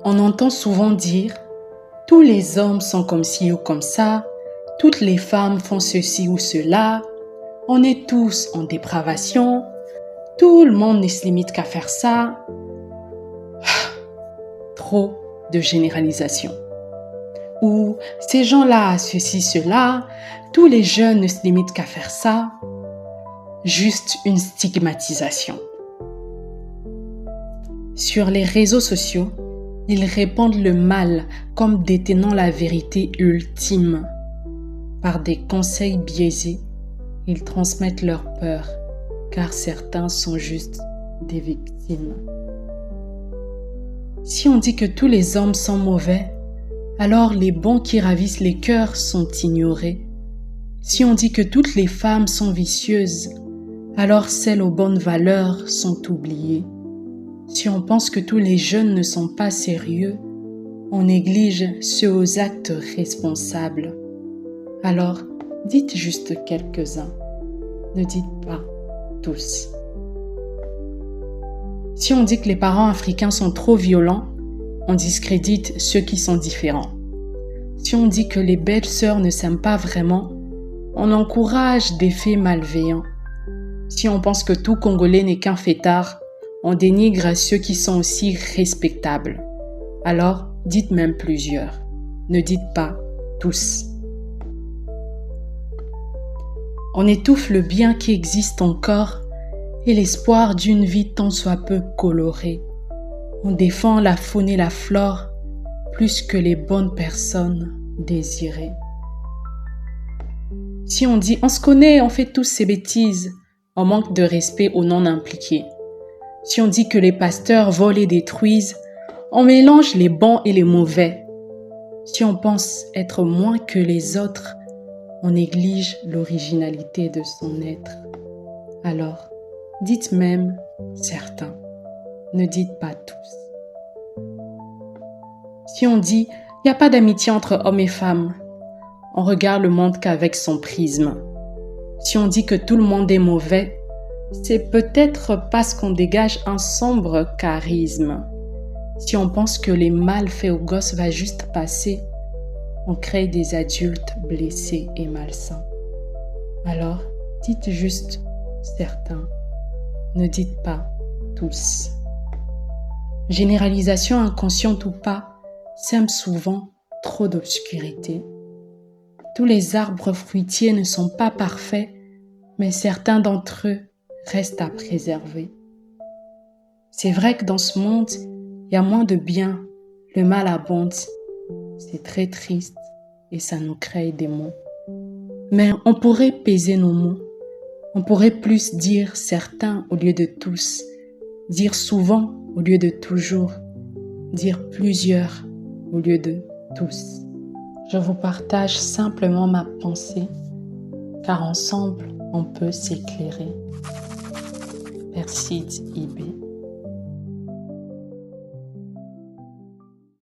On entend souvent dire « tous les hommes sont comme ci ou comme ça, toutes les femmes font ceci ou cela, on est tous en dépravation, tout le monde ne se limite qu'à faire ça. » Trop de généralisation. Ou ces gens-là, ceci, cela, tous les jeunes ne se limitent qu'à faire ça. Juste une stigmatisation. Sur les réseaux sociaux, ils répandent le mal comme détenant la vérité ultime. Par des conseils biaisés, ils transmettent leur peur, car certains sont juste des victimes. Si on dit que tous les hommes sont mauvais, alors les bons qui ravissent les cœurs sont ignorés. Si on dit que toutes les femmes sont vicieuses, alors celles aux bonnes valeurs sont oubliées. Si on pense que tous les jeunes ne sont pas sérieux, on néglige ceux aux actes responsables. Alors, dites juste quelques-uns, ne dites pas tous. Si on dit que les parents africains sont trop violents, on discrédite ceux qui sont différents. Si on dit que les belles-sœurs ne s'aiment pas vraiment, on encourage des faits malveillants. Si on pense que tout Congolais n'est qu'un fêtard, on dénigre ceux qui sont aussi respectables. Alors, dites même plusieurs. Ne dites pas tous. On étouffe le bien qui existe encore et l'espoir d'une vie tant soit peu colorée. On défend la faune et la flore plus que les bonnes personnes désirées. Si on dit « on se connaît, on fait tous ces bêtises », on manque de respect aux non-impliqués. Si on dit que les pasteurs volent et détruisent, on mélange les bons et les mauvais. Si on pense être moins que les autres, on néglige l'originalité de son être. Alors, dites même certains, ne dites pas tous. Si on dit « il n'y a pas d'amitié entre hommes et femmes », on regarde le monde qu'avec son prisme. Si on dit que tout le monde est mauvais, c'est peut-être parce qu'on dégage un sombre charisme. Si on pense que les mal faits aux gosses va juste passer, on crée des adultes blessés et malsains. Alors, dites juste certains, ne dites pas tous. Généralisation inconsciente ou pas, sème souvent trop d'obscurité. Tous les arbres fruitiers ne sont pas parfaits, mais certains d'entre eux restent à préserver. C'est vrai que dans ce monde, il y a moins de bien, le mal abonde. C'est très triste et ça nous crée des maux. Mais on pourrait peser nos mots. On pourrait plus dire certains au lieu de tous, dire souvent au lieu de toujours, dire plusieurs au lieu de tous. Je vous partage simplement ma pensée, car ensemble, on peut s'éclairer. Perside IB.